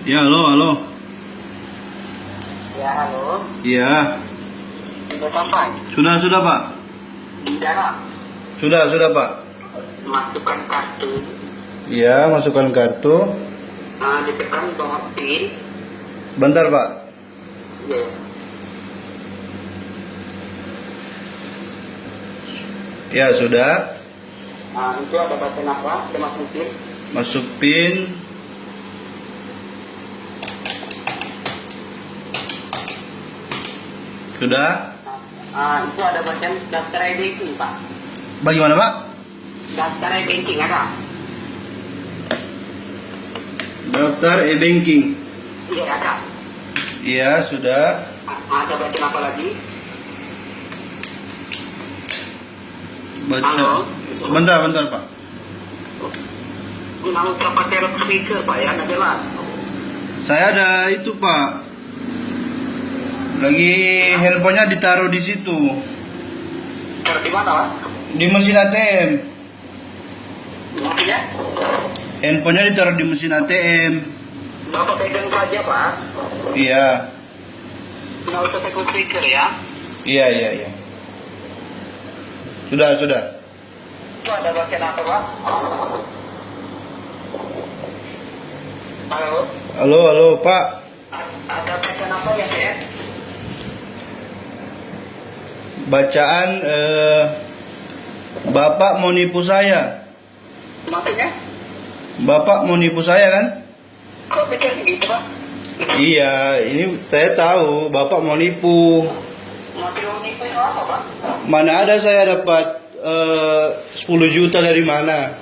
Ya, halo, halo. Ya, halo. Iya. Sudah sampai? Sudah, Pak. Di dalam. Sudah, Pak. Masukkan kartu. Iya, masukkan kartu. Ditekan bawah PIN. Bentar, Pak. Ya. Ya, sudah. Itu ada button apa? Kita masuk PIN. Masuk PIN. Sudah. Itu ada button daftar e-banking, Pak. Bagaimana, Pak? Daftar e-banking ada? Daftar e-banking. Iya, ada. Iya, sudah. Ada button apa lagi? Baca. Halo? Sebentar, Pak. Guna ucapan telepon speaker, Pak, ya, nggak jelas. Saya ada itu, Pak. Lagi handphonenya ditaruh di situ. Taruh di mana, Pak? Di mesin ATM. Maksudnya? Handphonenya ditaruh di mesin ATM. Bapak pegang saja, Pak. Iya. Nggak usah telepon speaker, ya. Iya. Sudah. Itu ada button apa, Pak? Halo? Halo, Pak. Ada button apa ya, Pak? Bacaan Bapak mau nipu saya. Maksudnya? Bapak mau nipu saya kan? Kok pikir gitu, Pak? Iya, ini saya tahu Bapak mau nipu. Mobil nipu itu apa, Pak? Mana ada saya dapat 10 juta dari mana?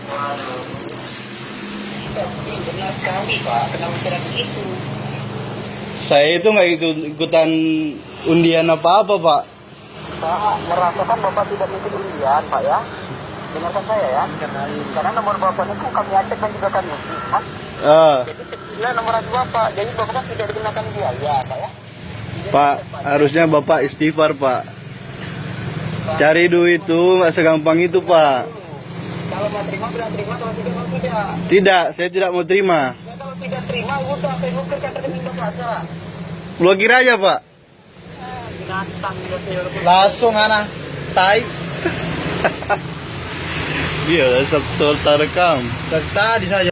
Waduh. Tapi benar sekali, Pak. Kenapa tidak begitu? Saya itu nggak ikutan undian apa-apa, Pak. Pak, merasakan Bapak tidak mengikuti undian, Pak, ya? Dengarkan saya, ya. Karena nomor Bapak itu kami acak dan juga kami isi, Pak. Jadi kecilnya nomor Bapak. Jadi Bapak kan tidak dikenakan biaya, Pak, ya? Pak, harusnya Bapak istighfar, Pak. Cari duit itu nggak segampang itu, Pak. Kalau mau terima, bilang terima. Kalau tidak, mau tidak. Tidak, saya tidak mau terima. Ya, kalau tidak terima, udah Facebook kan rekening Bapak saja. Blokir aja, Pak. Binatang, gitu. Langsung anak tai. Iya, satu rekam. Tadi saja.